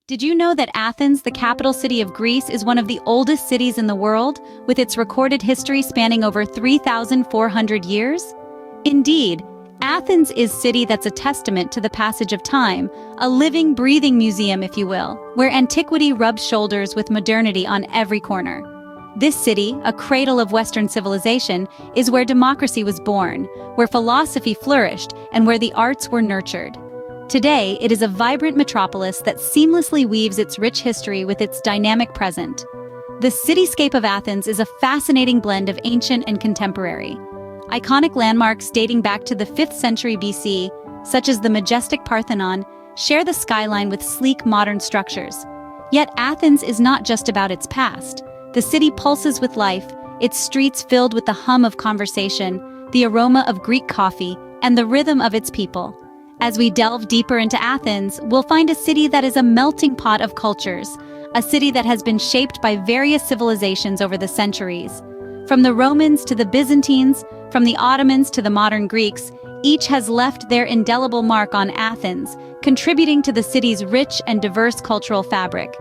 Did you know that Athens, the capital city of Greece, is one of the oldest cities in the world, with its recorded history spanning over 3,400 years? Indeed, Athens is a city that's a testament to the passage of time, a living, breathing museum, if you will, where antiquity rubs shoulders with modernity on every corner. This city, a cradle of Western civilization, is where democracy was born, where philosophy flourished, and where the arts were nurtured. Today, it is a vibrant metropolis that seamlessly weaves its rich history with its dynamic present. The cityscape of Athens is a fascinating blend of ancient and contemporary. Iconic landmarks dating back to the 5th century BC, such as the majestic Parthenon, share the skyline with sleek modern structures. Yet Athens is not just about its past. The city pulses with life, its streets filled with the hum of conversation, the aroma of Greek coffee, and the rhythm of its people. As we delve deeper into Athens, we'll find a city that is a melting pot of cultures, a city that has been shaped by various civilizations over the centuries. From the Romans to the Byzantines, from the Ottomans to the modern Greeks, each has left their indelible mark on Athens, contributing to the city's rich and diverse cultural fabric.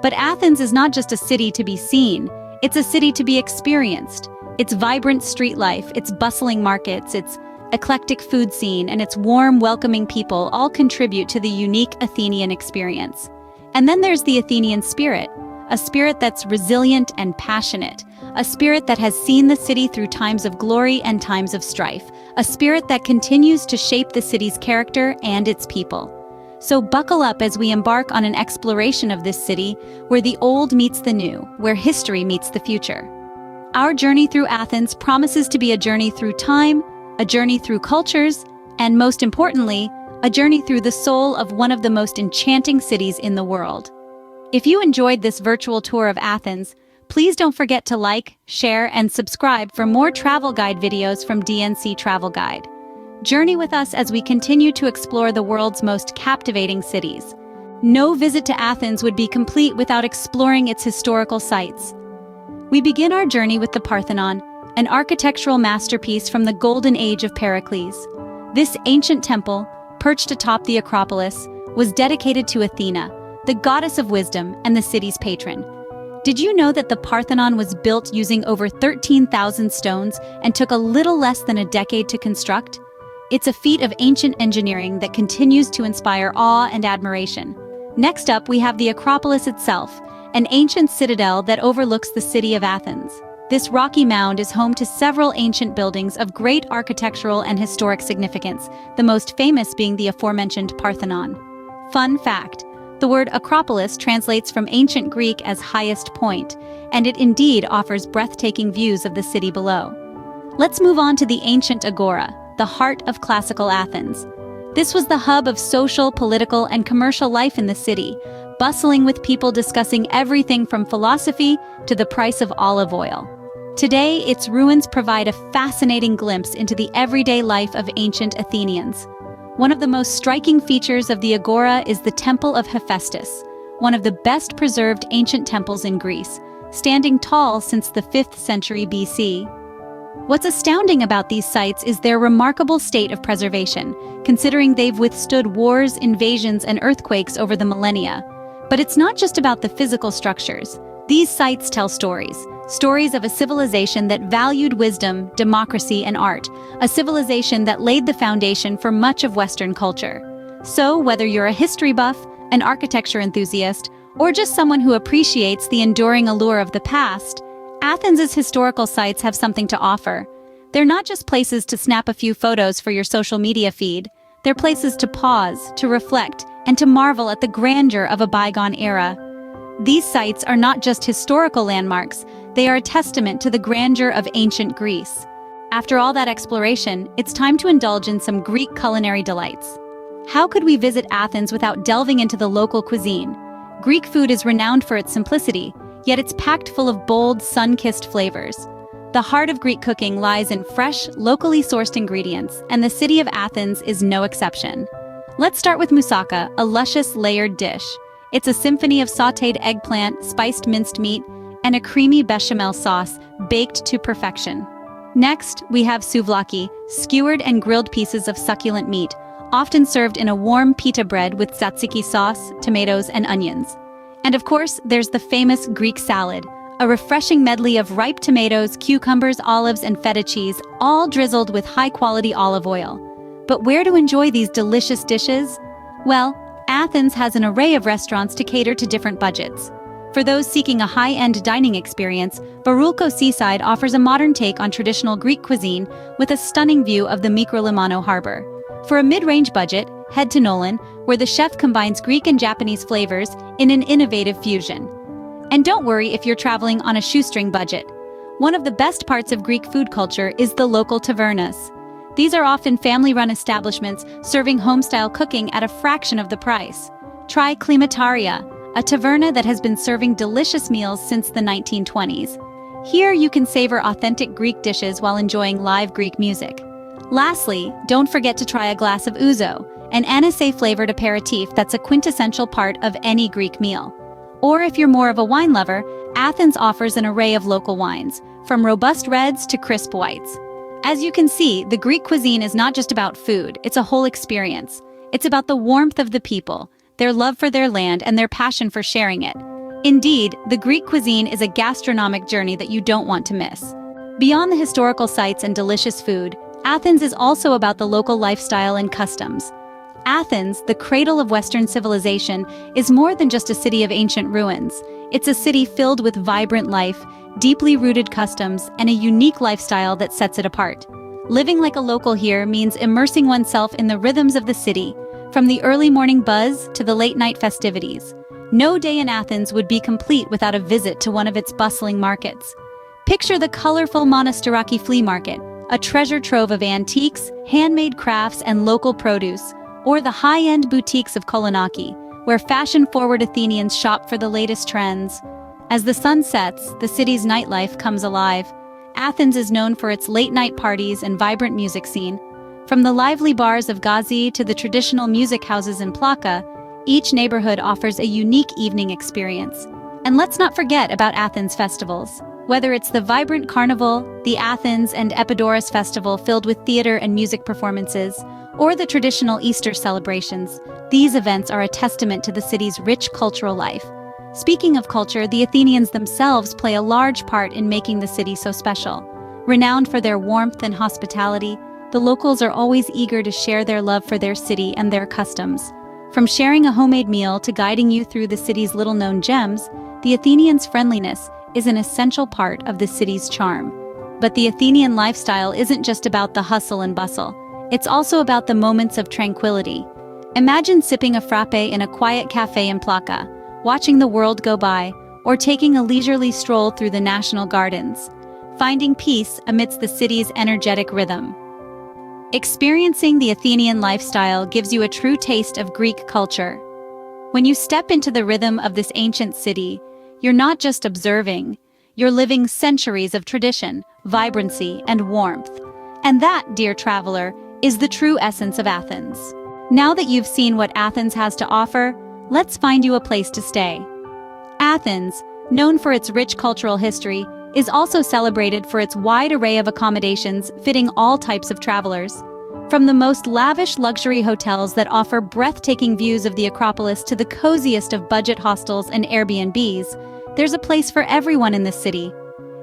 But Athens is not just a city to be seen, it's a city to be experienced. Its vibrant street life, its bustling markets, its eclectic food scene, and its warm, welcoming people all contribute to the unique Athenian experience. And then there's the Athenian spirit, a spirit that's resilient and passionate, a spirit that has seen the city through times of glory and times of strife, a spirit that continues to shape the city's character and its people. So buckle up as we embark on an exploration of this city, where the old meets the new, where history meets the future. Our journey through Athens promises to be a journey through time, a journey through cultures, and most importantly, a journey through the soul of one of the most enchanting cities in the world. If you enjoyed this virtual tour of Athens, please don't forget to like, share, and subscribe for more travel guide videos from DNC Travel Guide. Journey with us as we continue to explore the world's most captivating cities. No visit to Athens would be complete without exploring its historical sites. We begin our journey with the Parthenon, an architectural masterpiece from the golden age of Pericles. This ancient temple, perched atop the Acropolis, was dedicated to Athena, the goddess of wisdom and the city's patron. Did you know that the Parthenon was built using over 13,000 stones and took a little less than a decade to construct? It's a feat of ancient engineering that continues to inspire awe and admiration. Next up, we have the Acropolis itself, an ancient citadel that overlooks the city of Athens. This rocky mound is home to several ancient buildings of great architectural and historic significance, the most famous being the aforementioned Parthenon. Fun fact: the word Acropolis translates from ancient Greek as highest point, and it indeed offers breathtaking views of the city below. Let's move on to the ancient Agora, the heart of classical Athens. This was the hub of social, political, and commercial life in the city, bustling with people discussing everything from philosophy to the price of olive oil. Today, its ruins provide a fascinating glimpse into the everyday life of ancient Athenians. One of the most striking features of the Agora is the Temple of Hephaestus, one of the best preserved ancient temples in Greece, standing tall since the 5th century BC. What's astounding about these sites is their remarkable state of preservation, considering they've withstood wars, invasions, and earthquakes over the millennia. But it's not just about the physical structures. These sites tell stories of a civilization that valued wisdom, democracy, and art, a civilization that laid the foundation for much of Western culture. So, whether you're a history buff, an architecture enthusiast, or just someone who appreciates the enduring allure of the past, Athens' historical sites have something to offer. They're not just places to snap a few photos for your social media feed. They're places to pause, to reflect, and to marvel at the grandeur of a bygone era. These sites are not just historical landmarks, they are a testament to the grandeur of ancient Greece. After all that exploration, it's time to indulge in some Greek culinary delights. How could we visit Athens without delving into the local cuisine? Greek food is renowned for its simplicity, yet it's packed full of bold, sun-kissed flavors. The heart of Greek cooking lies in fresh, locally sourced ingredients, and the city of Athens is no exception. Let's start with moussaka, a luscious, layered dish. It's a symphony of sautéed eggplant, spiced minced meat, and a creamy bechamel sauce baked to perfection. Next, we have souvlaki, skewered and grilled pieces of succulent meat, often served in a warm pita bread with tzatziki sauce, tomatoes, and onions. And of course, there's the famous Greek salad, a refreshing medley of ripe tomatoes, cucumbers, olives, and feta cheese, all drizzled with high-quality olive oil. But where to enjoy these delicious dishes? Well, Athens has an array of restaurants to cater to different budgets. For those seeking a high-end dining experience, Baroulko Seaside offers a modern take on traditional Greek cuisine with a stunning view of the Mikrolimano harbor. For a mid-range budget, head to Nolan, where the chef combines Greek and Japanese flavors in an innovative fusion. And don't worry if you're traveling on a shoestring budget. One of the best parts of Greek food culture is the local tavernas. These are often family-run establishments serving home-style cooking at a fraction of the price. Try Klimataria, a taverna that has been serving delicious meals since the 1920s. Here you can savor authentic Greek dishes while enjoying live Greek music. Lastly, don't forget to try a glass of ouzo, an anisette-flavored aperitif that's a quintessential part of any Greek meal. Or if you're more of a wine lover, Athens offers an array of local wines, from robust reds to crisp whites. As you can see, the Greek cuisine is not just about food, it's a whole experience. It's about the warmth of the people, their love for their land, and their passion for sharing it. Indeed, the Greek cuisine is a gastronomic journey that you don't want to miss. Beyond the historical sites and delicious food, Athens is also about the local lifestyle and customs. Athens, the cradle of Western civilization, is more than just a city of ancient ruins. It's a city filled with vibrant life, deeply rooted customs, and a unique lifestyle that sets it apart. Living like a local here means immersing oneself in the rhythms of the city, from the early morning buzz to the late-night festivities. No day in Athens would be complete without a visit to one of its bustling markets. Picture the colorful Monastiraki flea market, a treasure trove of antiques, handmade crafts, and local produce, or the high-end boutiques of Kolonaki, where fashion-forward Athenians shop for the latest trends. As the sun sets, the city's nightlife comes alive. Athens is known for its late-night parties and vibrant music scene. From the lively bars of Gazi to the traditional music houses in Plaka, each neighborhood offers a unique evening experience. And let's not forget about Athens festivals. Whether it's the vibrant carnival, the Athens and Epidaurus festival filled with theater and music performances, or the traditional Easter celebrations, these events are a testament to the city's rich cultural life. Speaking of culture, the Athenians themselves play a large part in making the city so special. Renowned for their warmth and hospitality, the locals are always eager to share their love for their city and their customs. From sharing a homemade meal to guiding you through the city's little-known gems, the Athenians' friendliness is an essential part of the city's charm. But the Athenian lifestyle isn't just about the hustle and bustle. It's also about the moments of tranquility. Imagine sipping a frappe in a quiet cafe in Plaka, watching the world go by, or taking a leisurely stroll through the National Gardens, finding peace amidst the city's energetic rhythm. Experiencing the Athenian lifestyle gives you a true taste of Greek culture. When you step into the rhythm of this ancient city, you're not just observing, you're living centuries of tradition, vibrancy, and warmth. And that, dear traveler, is the true essence of Athens. Now that you've seen what Athens has to offer, let's find you a place to stay. Athens, known for its rich cultural history, is also celebrated for its wide array of accommodations fitting all types of travelers. From the most lavish luxury hotels that offer breathtaking views of the Acropolis to the coziest of budget hostels and Airbnbs, there's a place for everyone in this city.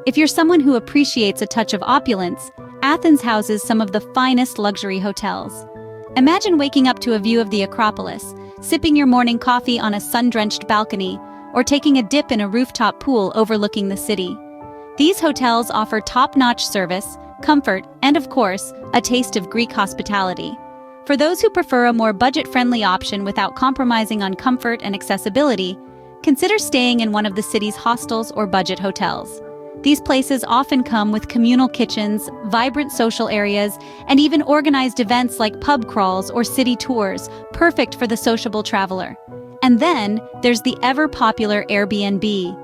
If you're someone who appreciates a touch of opulence, Athens houses some of the finest luxury hotels. Imagine waking up to a view of the Acropolis, sipping your morning coffee on a sun-drenched balcony, or taking a dip in a rooftop pool overlooking the city. These hotels offer top-notch service, comfort, and of course, a taste of Greek hospitality. For those who prefer a more budget-friendly option without compromising on comfort and accessibility, consider staying in one of the city's hostels or budget hotels. These places often come with communal kitchens, vibrant social areas, and even organized events like pub crawls or city tours, perfect for the sociable traveler. And then, there's the ever-popular Airbnb.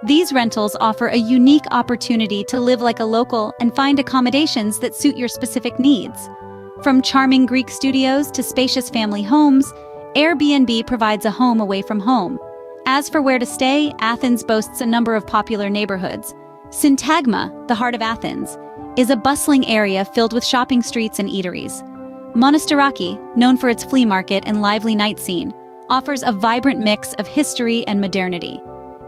These rentals offer a unique opportunity to live like a local and find accommodations that suit your specific needs. From charming Greek studios to spacious family homes, Airbnb provides a home away from home. As for where to stay, Athens boasts a number of popular neighborhoods. Syntagma, the heart of Athens, is a bustling area filled with shopping streets and eateries. Monastiraki, known for its flea market and lively night scene, offers a vibrant mix of history and modernity.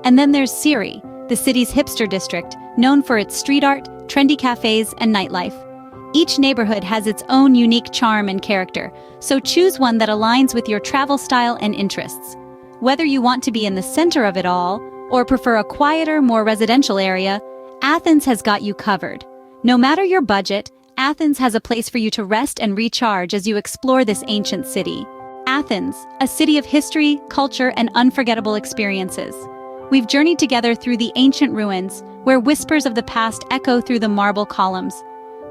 And then there's Siri, the city's hipster district, known for its street art, trendy cafes, and nightlife. Each neighborhood has its own unique charm and character, so choose one that aligns with your travel style and interests. Whether you want to be in the center of it all, or prefer a quieter, more residential area, Athens has got you covered. No matter your budget, Athens has a place for you to rest and recharge as you explore this ancient city. Athens, a city of history, culture, and unforgettable experiences. We've journeyed together through the ancient ruins, where whispers of the past echo through the marble columns.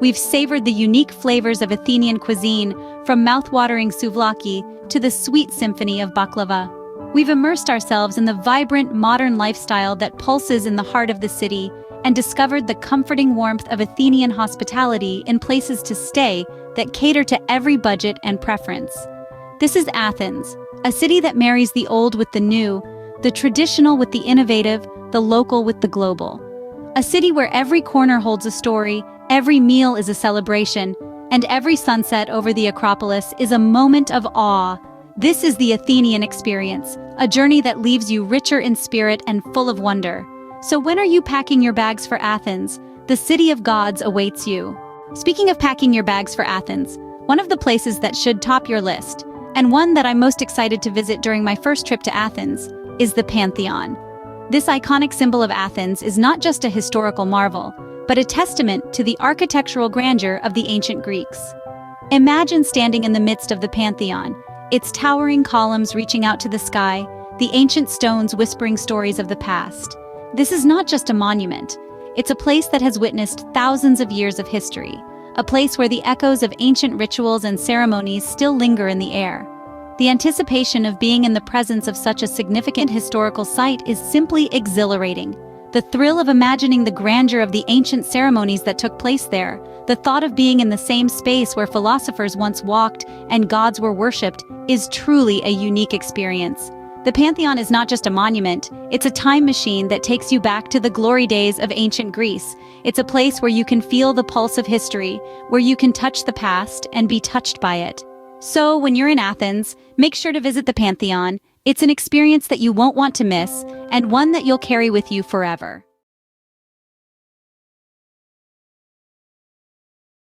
We've savored the unique flavors of Athenian cuisine, from mouth-watering souvlaki to the sweet symphony of baklava. We've immersed ourselves in the vibrant, modern lifestyle that pulses in the heart of the city and discovered the comforting warmth of Athenian hospitality in places to stay that cater to every budget and preference. This is Athens, a city that marries the old with the new, the traditional with the innovative, the local with the global. A city where every corner holds a story, every meal is a celebration, and every sunset over the Acropolis is a moment of awe. This is the Athenian experience, a journey that leaves you richer in spirit and full of wonder. So when are you packing your bags for Athens? The city of gods awaits you. Speaking of packing your bags for Athens, one of the places that should top your list, and one that I'm most excited to visit during my first trip to Athens, is the Pantheon. This iconic symbol of Athens is not just a historical marvel, but a testament to the architectural grandeur of the ancient Greeks. Imagine standing in the midst of the Pantheon, its towering columns reaching out to the sky, the ancient stones whispering stories of the past. This is not just a monument. It's a place that has witnessed thousands of years of history, a place where the echoes of ancient rituals and ceremonies still linger in the air. The anticipation of being in the presence of such a significant historical site is simply exhilarating. The thrill of imagining the grandeur of the ancient ceremonies that took place there, the thought of being in the same space where philosophers once walked and gods were worshipped, is truly a unique experience. The Pantheon is not just a monument, it's a time machine that takes you back to the glory days of ancient Greece. It's a place where you can feel the pulse of history, where you can touch the past and be touched by it. So when you're in Athens, make sure to visit the Pantheon. It's an experience that you won't want to miss, and one that you'll carry with you forever.